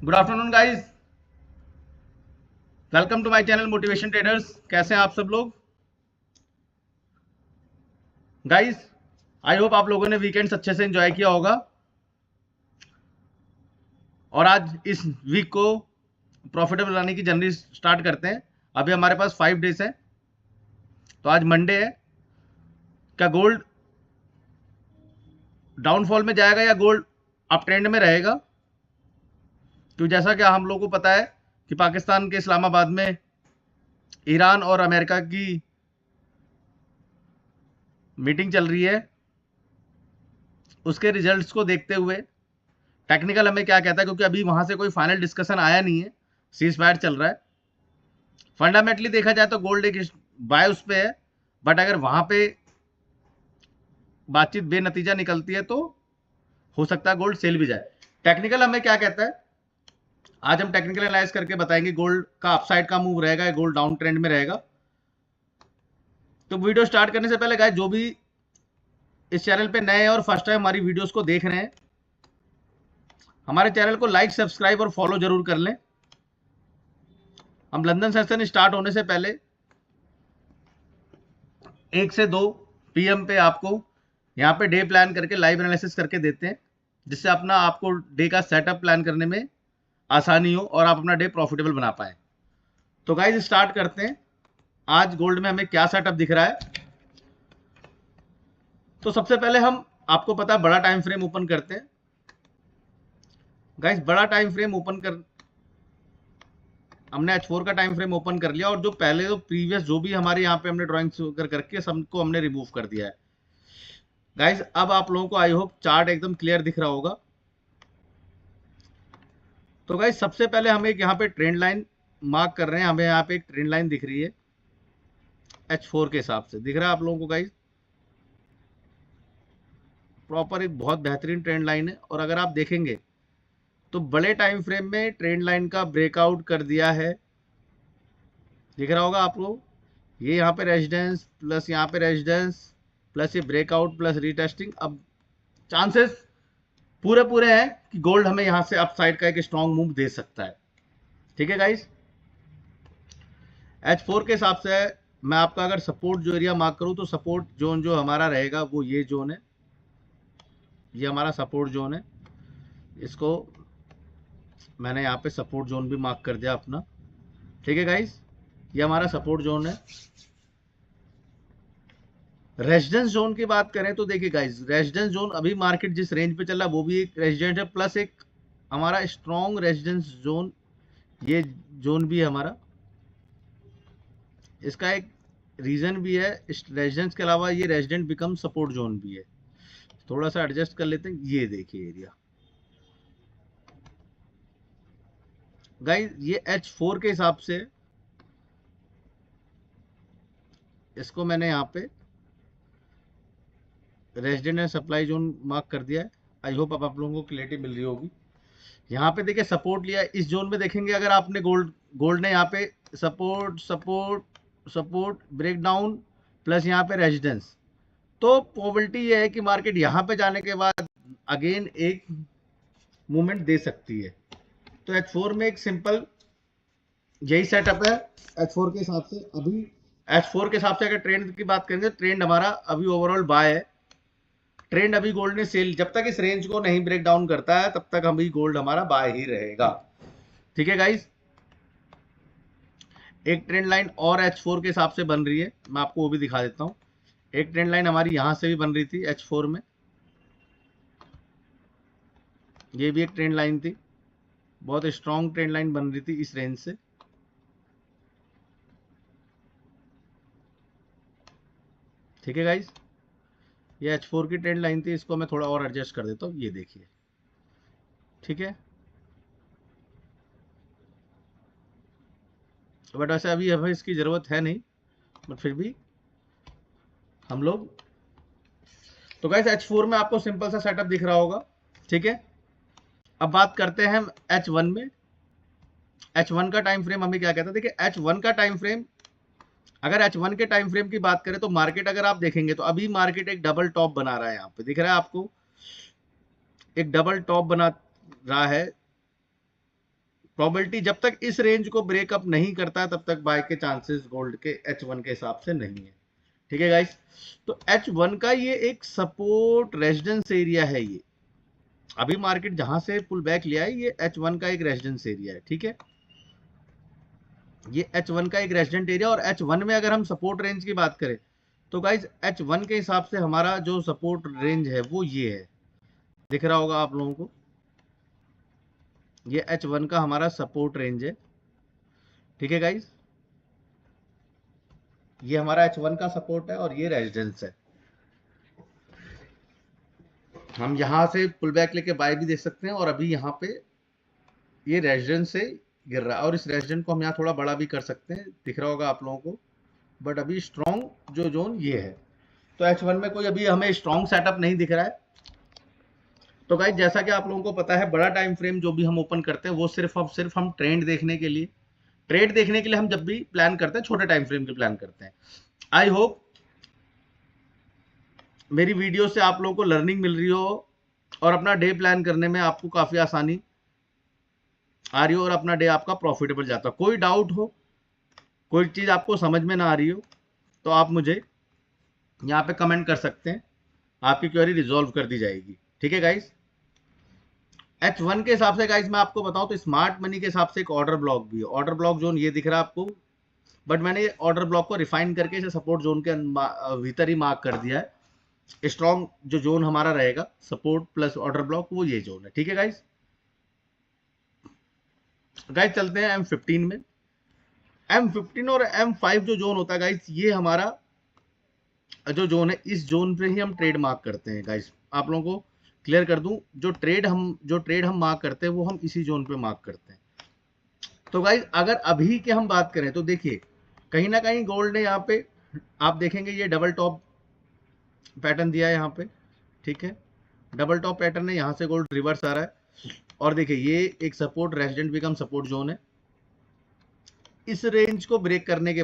Good afternoon guys, welcome to my channel motivation traders. कैसे हैं आप सब लोग गाइस? आई होप आप लोगों ने वीकेंड्स अच्छे से एंजॉय किया होगा और आज इस वीक को प्रॉफिटेबल बनाने की जर्नी स्टार्ट करते हैं। अभी हमारे पास 5 डेज है, तो आज मंडे है। क्या गोल्ड डाउनफॉल में जाएगा या गोल्ड अप ट्रेंड में रहेगा? तो जैसा कि हम लोगों को पता है कि पाकिस्तान के इस्लामाबाद में ईरान और अमेरिका की मीटिंग चल रही है। उसके रिजल्ट्स को देखते हुए टेक्निकल हमें क्या कहता है, क्योंकि अभी वहां से कोई फाइनल डिस्कशन आया नहीं है, सीज फायर चल रहा है। फंडामेंटली देखा जाए तो गोल्ड एक बाय उस पे है, बट अगर वहां पे बातचीत बेनतीजा निकलती है तो हो सकता है गोल्ड सेल भी जाए। टेक्निकल हमें क्या कहता है, आज हम टेक्निकल एनालाइज करके बताएंगे गोल्ड का अपसाइड का मूव रहेगा या गोल्ड डाउन ट्रेंड में रहेगा। तो वीडियो स्टार्ट करने से पहले गाइस, जो भी इस चैनल पे नए हैं और फर्स्ट टाइम हमारी वीडियोस को देख रहे हैं, हमारे चैनल को लाइक, सब्सक्राइब और फॉलो जरूर कर लें। हम लंदन सेशन स्टार्ट होने से पहले 1 से 2 PM पे आपको यहाँ पे डे प्लान करके लाइव एनालिसिस करके देते हैं, जिससे अपना आपको डे का सेटअप प्लान करने में आसानी हो और आप अपना डे प्रॉफिटेबल बना पाए। तो गाइज स्टार्ट करते हैं। आज गोल्ड में हमें क्या सेटअप दिख रहा है। तो सबसे पहले हम, आपको पता है, बड़ा टाइम फ्रेम ओपन करते हैं। गाइज बड़ा टाइम फ्रेम ओपन कर, हमने H4 का टाइम फ्रेम ओपन कर लिया और जो पहले जो प्रीवियस जो भी हमारे यहाँ पे हमने ड्राइंग करके सबको हमने रिमूव कर दिया है। गाइज अब आप लोगों को आई होप चार्ट एकदम क्लियर दिख रहा होगा। तो गाइज सबसे पहले हम एक यहाँ पे ट्रेंड लाइन मार्क कर रहे हैं। हमें यहाँ पे एक ट्रेंड लाइन दिख रही है H4 के हिसाब से, दिख रहा है आप लोगों को गाइज? प्रॉपर एक बहुत बेहतरीन ट्रेंड लाइन है। और अगर आप देखेंगे तो बड़े टाइम फ्रेम में ट्रेंड लाइन का ब्रेकआउट कर दिया है, दिख रहा होगा आपको। ये यहाँ पे रेजिडेंस प्लस यहाँ पे रेजिडेंस प्लस ये ब्रेकआउट प्लस रीटेस्टिंग। अब चांसेस पूरे पूरे हैं कि गोल्ड हमें यहाँ से अपसाइड का एक स्ट्रॉन्ग मूव दे सकता है। ठीक है गाइस, H4 के हिसाब से मैं आपका अगर सपोर्ट जो एरिया मार्क करूं तो सपोर्ट जोन जो हमारा रहेगा वो ये जोन है, ये हमारा सपोर्ट जोन है। इसको मैंने यहाँ पे सपोर्ट जोन भी मार्क कर दिया अपना। ठीक है गाइस, ये हमारा सपोर्ट जोन है। रेजिडेंस जोन की बात करें तो देखिए गाइस, रेजिडेंस जोन अभी मार्केट जिस रेंज पे चल रहा है वो भी एक रेजिडेंस है, प्लस एक हमारा स्ट्रॉन्ग रेजिडेंस जोन, ये जोन भी है हमारा। इसका एक रीजन भी है, इस रेजिडेंस के अलावा ये रेजिडेंट बिकम सपोर्ट जोन भी है। थोड़ा सा एडजस्ट कर लेते हैं। ये देखिए एरिया गाइस, ये H4 के हिसाब से, इसको मैंने यहाँ पे resident and supply zone mark कर दिया है। आई होप अब आप लोगों को क्लियरिटी मिल रही होगी। यहाँ पे देखिए सपोर्ट लिया है, इस जोन में देखेंगे अगर आपने गोल्ड ने यहाँ पे support support support breakdown plus यहाँ पे रेजिडेंस, तो प्रोबेबिलिटी ये है कि मार्केट यहाँ पे जाने के बाद अगेन एक मूवमेंट दे सकती है। तो H4 में एक सिंपल यही सेटअप है H4 के हिसाब से। अभी H4 के हिसाब से अगर ट्रेंड की बात करेंगे, ट्रेंड हमारा अभी ओवरऑल बाय है। ट्रेंड अभी गोल्ड ने सेल, जब तक इस रेंज को नहीं ब्रेक डाउन करता है तब तक अभी गोल्ड हमारा बाय ही रहेगा। ठीक है गाइस, एक ट्रेंड लाइन और H4 के हिसाब से बन रही है, मैं आपको वो भी दिखा देता हूँ। एक ट्रेंड लाइन हमारी यहां से भी बन रही थी H4 में, ये भी एक ट्रेंड लाइन थी, बहुत स्ट्रॉन्ग ट्रेंड लाइन बन रही थी इस रेंज से। ठीक है गाइस, ये H4 की ट्रेंड लाइन थी, इसको मैं थोड़ा और एडजस्ट कर देता हूँ, ये देखिए। ठीक है, बट वैसे अभी हमें इसकी ज़रूरत है नहीं, बट फिर भी हम लोग, तो गाइस H4 में आपको सिंपल सा सेटअप दिख रहा होगा। ठीक है, अब बात करते हैं हम H1 में। H1 का टाइम फ्रेम हमें क्या कहता है? देखिए H1 का टाइम फ्रेम, अगर H1 के टाइम फ्रेम की बात करें तो मार्केट अगर आप देखेंगे तो अभी मार्केट एक डबल टॉप बना रहा है। यहाँ पे दिख रहा है आपको, एक डबल टॉप बना रहा है प्रोबेबिलिटी जब तक इस रेंज को ब्रेकअप नहीं करता तब तक बाय के चांसेस गोल्ड के H1 के हिसाब से नहीं है। ठीक है गाइस, तो H1 का ये एक सपोर्ट रेजिडेंस एरिया है। ये अभी मार्केट जहां से पुल बैक लिया है ये H1 का एक रेजिडेंस एरिया है। ठीक है, ये H1 का एक रेजिडेंट एरिया, और H1 में अगर हम सपोर्ट रेंज की बात करें तो गाइस H1 के हिसाब से हमारा जो सपोर्ट रेंज है वो ये है, दिख रहा होगा आप लोगों को, ये H1 का हमारा सपोर्ट रेंज है। ठीक है गाइस, ये हमारा H1 का सपोर्ट है और ये रेजिडेंस है। हम यहां से पुल बैक लेके बाय भी देख सकते हैं, और अभी यहाँ पे ये रेजिडेंस से गिर रहा है, और इस रेजिडेंट को हम यहाँ थोड़ा बड़ा भी कर सकते हैं, दिख रहा होगा आप लोगों को, बट अभी स्ट्रॉन्ग जो जोन ये है। तो H1 में कोई अभी हमें स्ट्रॉन्ग सेटअप नहीं दिख रहा है। तो गाइस जैसा कि आप लोगों को पता है, बड़ा टाइम फ्रेम जो भी हम ओपन करते हैं वो सिर्फ हम ट्रेंड देखने के लिए हम जब भी प्लान करते हैं छोटे टाइम फ्रेम के प्लान करते हैं। आई होप मेरी वीडियो से आप लोगों को लर्निंग मिल रही हो और अपना डे प्लान करने में आपको काफी आसानी आ रही हो और अपना डे आपका प्रॉफिटेबल जाता हो। कोई डाउट हो, कोई चीज आपको समझ में ना आ रही हो, तो आप मुझे यहाँ पे कमेंट कर सकते हैं, आपकी क्वेरी रिजॉल्व कर दी जाएगी। ठीक है गाइस, H1 के हिसाब से गाइस मैं आपको बताऊं तो स्मार्ट मनी के हिसाब से एक ऑर्डर ब्लॉक भी है। ऑर्डर ब्लॉक जोन ये दिख रहा है आपको, बट मैंने ये ऑर्डर ब्लॉक को रिफाइन करके इसे सपोर्ट जोन के भीतर ही मार्क कर दिया है। स्ट्रॉन्ग जो जोन हमारा रहेगा सपोर्ट प्लस ऑर्डर ब्लॉक, वो ये जोन है। ठीक है गाइस, चलते हैं M15 में। M15 और M5 जो जोन होता है गाइस, ये हमारा जो जोन है, इस जोन पे ही हम ट्रेड मार्क करते हैं। गाइस आप लोगों को क्लियर कर दूं, जो ट्रेड हम मार्क करते हैं वो हम इसी जोन पे मार्क करते हैं। तो गाइस अगर अभी के हम बात करें तो देखिए, कहीं ना कहीं गोल्ड ने यहाँ पे, आप देखेंगे ये डबल टॉप पैटर्न दिया है यहाँ पे। ठीक है, डबल टॉप पैटर्न है, यहाँ से गोल्ड रिवर्स आ रहा है, और देखिए ये एक support resident become support zone है। इस रेंज को ब्रेक करने के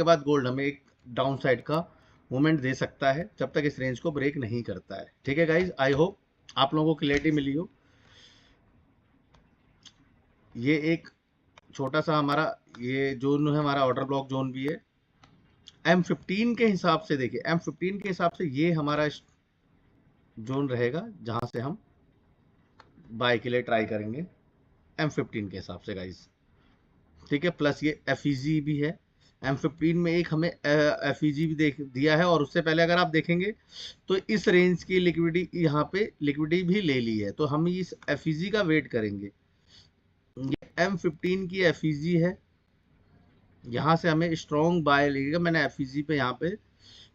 बाद गोल्ड हमें एक डाउन साइड का मूवमेंट दे सकता है, जब तक इस रेंज को ब्रेक नहीं करता है। ठीक है गाइज, आई होप आप लोगों को क्लियरिटी मिली हो। ये एक छोटा सा हमारा ये जोन है, हमारा ऑर्डर ब्लॉक जोन भी है। M15 के हिसाब से देखिए, M15 के हिसाब से ये हमारा जोन रहेगा जहां से हम बाय के लिए ट्राई करेंगे M15 के हिसाब से गाइज। ठीक है, प्लस ये FEG भी है। M15 में एक हमें FEG भी दिया है, और उससे पहले अगर आप देखेंगे तो इस रेंज की लिक्विडिटी यहाँ पे लिक्विडिटी भी ले ली है, तो हम इस FEG का वेट करेंगे। ये M15 की FEG है, यहाँ से हमें स्ट्रॉन्ग बाय लगेगा। मैंने FEG पे यहाँ पे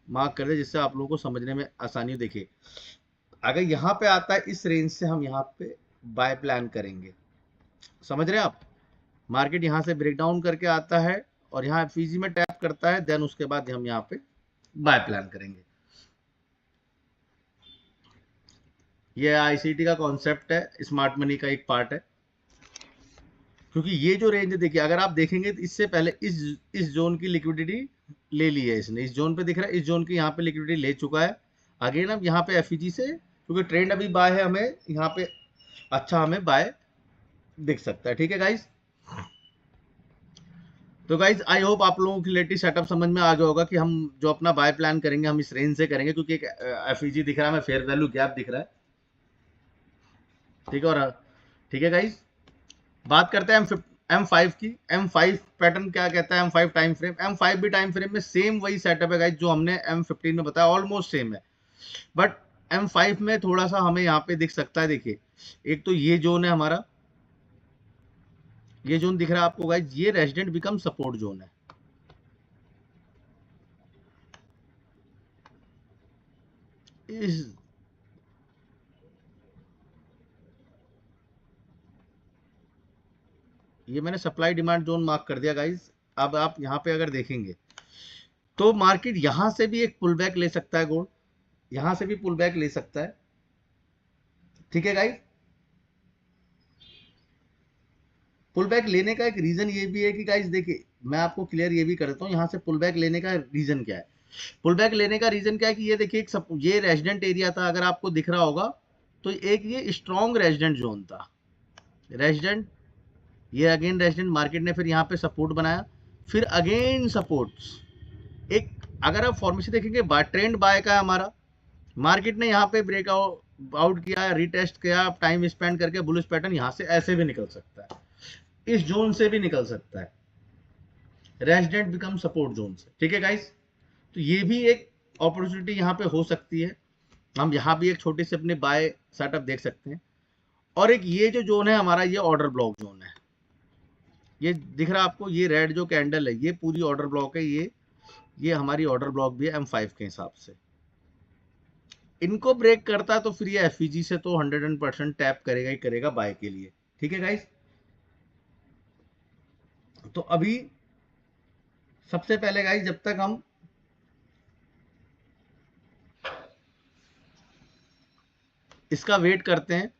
मार्क कर दिया जिससे आप लोगों को समझने में आसानी हो। देखिए अगर यहाँ पे आता है इस रेंज से हम यहाँ पे बाय प्लान करेंगे, समझ रहे हैं आप। मार्केट यहाँ से ब्रेकडाउन करके आता है और यहाँ FEG में टैप करता है, देन उसके बाद हम यहाँ पे बाय प्लान करेंगे। ये ICT का कॉन्सेप्ट है, स्मार्ट मनी का एक पार्ट है। क्योंकि ये जो रेंज है देखिए, अगर आप देखेंगे तो इससे पहले इस जोन की लिक्विडिटी ले ली है इसने, इस जोन पे दिख रहा है, इस जोन की यहाँ पे लिक्विडिटी ले चुका है। अगेन अब यहाँ पे FEG से, क्योंकि ट्रेंड अभी बाय है, हमें यहाँ पे अच्छा हमें बाय दिख सकता है। ठीक है गाइज, तो गाइज आई होप आप लोगों की लेटेस्ट सेटअप समझ में आ गया होगा कि हम जो अपना बाय प्लान करेंगे हम इस रेंज से करेंगे, क्योंकि एक FEG दिख रहा है, हमें फेयर वैल्यू गैप दिख रहा है। ठीक है, और ठीक है गाइज, बात करते हैं M5 की। M5 पैटर्न क्या कहता है, M5 टाइम फ्रेम। M5 भी टाइम फ्रेम में सेम वही सेटअप है गाइज जो हमने M15 में बताया, ऑलमोस्ट सेम है। बट M5 में थोड़ा सा हमें यहाँ पे दिख सकता है। देखिए एक तो ये जोन है हमारा, ये जोन दिख रहा है आपको गाइज, ये रेजिडेंट बिकम सपोर्ट जोन है। इस ये मैंने सप्लाई डिमांड जोन मार्क कर दिया गाइज। अब आप यहाँ पे अगर देखेंगे तो मार्केट यहां से भी एक पुल बैक ले सकता है, गोल्ड यहां से भी पुल बैक ले सकता है। ठीक है गाइज, पुल बैक लेने का एक रीजन ये भी है कि गाइज देखिए, मैं आपको क्लियर ये भी करता हूँ यहाँ से पुल बैक लेने का रीजन क्या है। पुल बैक लेने का रीजन क्या है कि ये देखिए, ये रेजिडेंट एरिया था, अगर आपको दिख रहा होगा तो एक ये स्ट्रॉन्ग रेजिडेंट जोन था। रेजिडेंट, ये अगेन रेजिडेंट, मार्केट ने फिर यहाँ पे सपोर्ट बनाया, फिर अगेन सपोर्ट्स। एक अगर आप फॉर्मेशन देखेंगे ट्रेंड बाय का है हमारा, मार्केट ने यहाँ पे ब्रेकआउट किया, रिटेस्ट किया, टाइम स्पेंड करके बुलिश पैटर्न यहाँ से ऐसे भी निकल सकता है, इस जोन से भी निकल सकता है, रेजिडेंट बिकम सपोर्ट जोन से। ठीक है गाइस, तो ये भी एक अपॉर्चुनिटी यहाँ पे हो सकती है। हम यहाँ भी एक छोटी सी अपने बाय सेटअप देख सकते हैं। और एक ये जो जोन है हमारा, ये ऑर्डर ब्लॉक जोन है, ये दिख रहा है आपको, ये रेड जो कैंडल है ये पूरी ऑर्डर ब्लॉक है, ये हमारी ऑर्डर ब्लॉक भी है M5 के हिसाब से। इनको ब्रेक करता है तो फिर ये एफईजी से तो 100% टैप करेगा ही करेगा बाय के लिए। ठीक है गाइस, तो अभी सबसे पहले गाइस जब तक हम इसका वेट करते हैं,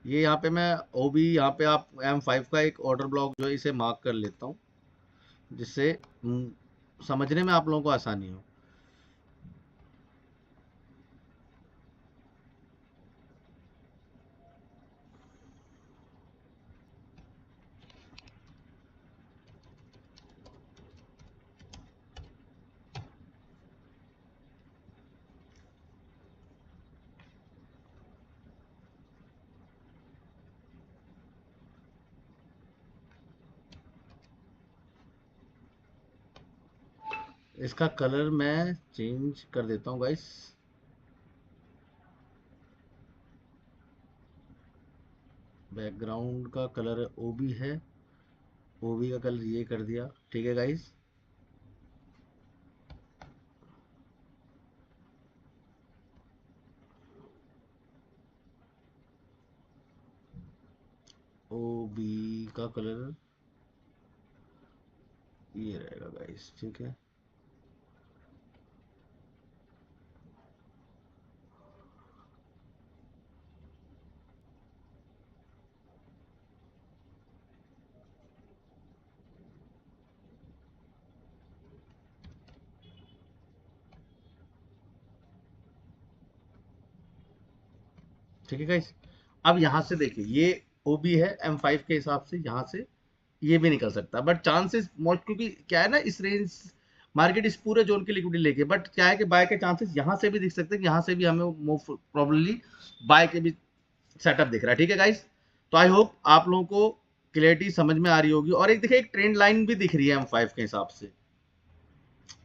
ये यहाँ पे मैं ओबी यहाँ पे आप M5 का एक ऑर्डर ब्लॉक जो है इसे मार्क कर लेता हूँ, जिससे समझने में आप लोगों को आसानी हो। इसका कलर मैं चेंज कर देता हूँ गाइस, बैकग्राउंड का कलर ओबी है, ओबी का कलर ये कर दिया। ठीक है गाइस, ओबी का कलर ये रहेगा गाइस। ठीक है, ठीक है गाइस, अब यहां से देखिए ये ओबी है M5 के हिसाब से, यहां से ये भी निकल सकता है, बट चांसेस मोस्ट, क्योंकि क्या है ना, इस रेंज मार्केट इस पूरे जोन की लिक्विडिटी लेके, बट क्या है कि बाय के चांसेस यहां से भी दिख सकते हैं, यहां से भी हमें मोस्ट प्रोबेबली बाय के भी सेटअप दिख रहा है। ठीक है गाइस, तो आई होप आप लोगों को क्लियरिटी समझ में आ रही होगी। और एक देखिए एक ट्रेंड लाइन भी दिख रही है M5 के हिसाब से,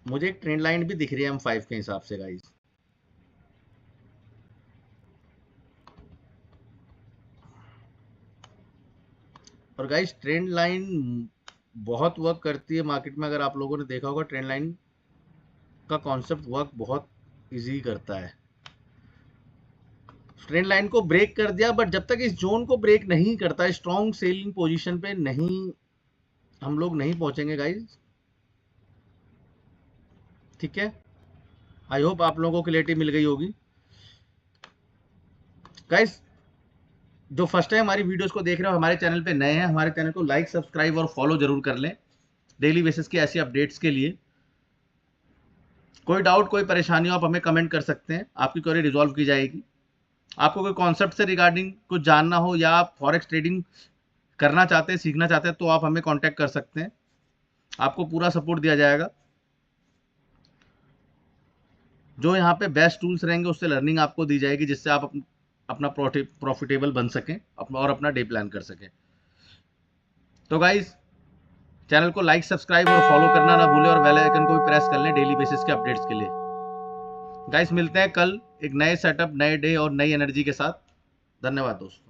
मुझे एक ट्रेंड लाइन भी दिख रही है M5 के हिसाब से गाइस। और गाइस ट्रेंड लाइन बहुत वर्क करती है मार्केट में, अगर आप लोगों ने देखा होगा ट्रेंड लाइन का कॉन्सेप्ट वर्क बहुत इजी करता है। ट्रेंड लाइन को ब्रेक कर दिया, बट जब तक इस जोन को ब्रेक नहीं करता, स्ट्रॉन्ग सेलिंग पोजीशन पे नहीं हम लोग नहीं पहुंचेंगे गाइस। ठीक है, आई होप आप लोगों को क्लियरिटी मिल गई होगी गाइस। जो फर्स्ट टाइम हमारी वीडियोस को देख रहे हो, हमारे चैनल पे नए हैं, हमारे चैनल को लाइक सब्सक्राइब और फॉलो जरूर कर लें डेली बेसिस की ऐसी अपडेट्स के लिए। कोई डाउट कोई परेशानी हो आप हमें कमेंट कर सकते हैं, आपकी क्वेरी रिजॉल्व की जाएगी। आपको कोई कॉन्सेप्ट से रिगार्डिंग कुछ जानना हो या आप फॉरेक्स ट्रेडिंग करना चाहते हैं, सीखना चाहते हैं, तो आप हमें कांटेक्ट कर सकते हैं, आपको पूरा सपोर्ट दिया जाएगा। जो यहाँ पे बेस्ट टूल्स रहेंगे उससे लर्निंग आपको दी जाएगी, जिससे आप अपना प्रॉफिटेबल बन सकें और अपना डे प्लान कर सकें। तो गाइज चैनल को लाइक सब्सक्राइब और फॉलो करना ना भूलें, और बेल आइकन को भी प्रेस कर लें डेली बेसिस के अपडेट्स के लिए। गाइस मिलते हैं कल एक नए सेटअप, नए डे और नई एनर्जी के साथ। धन्यवाद दोस्तों।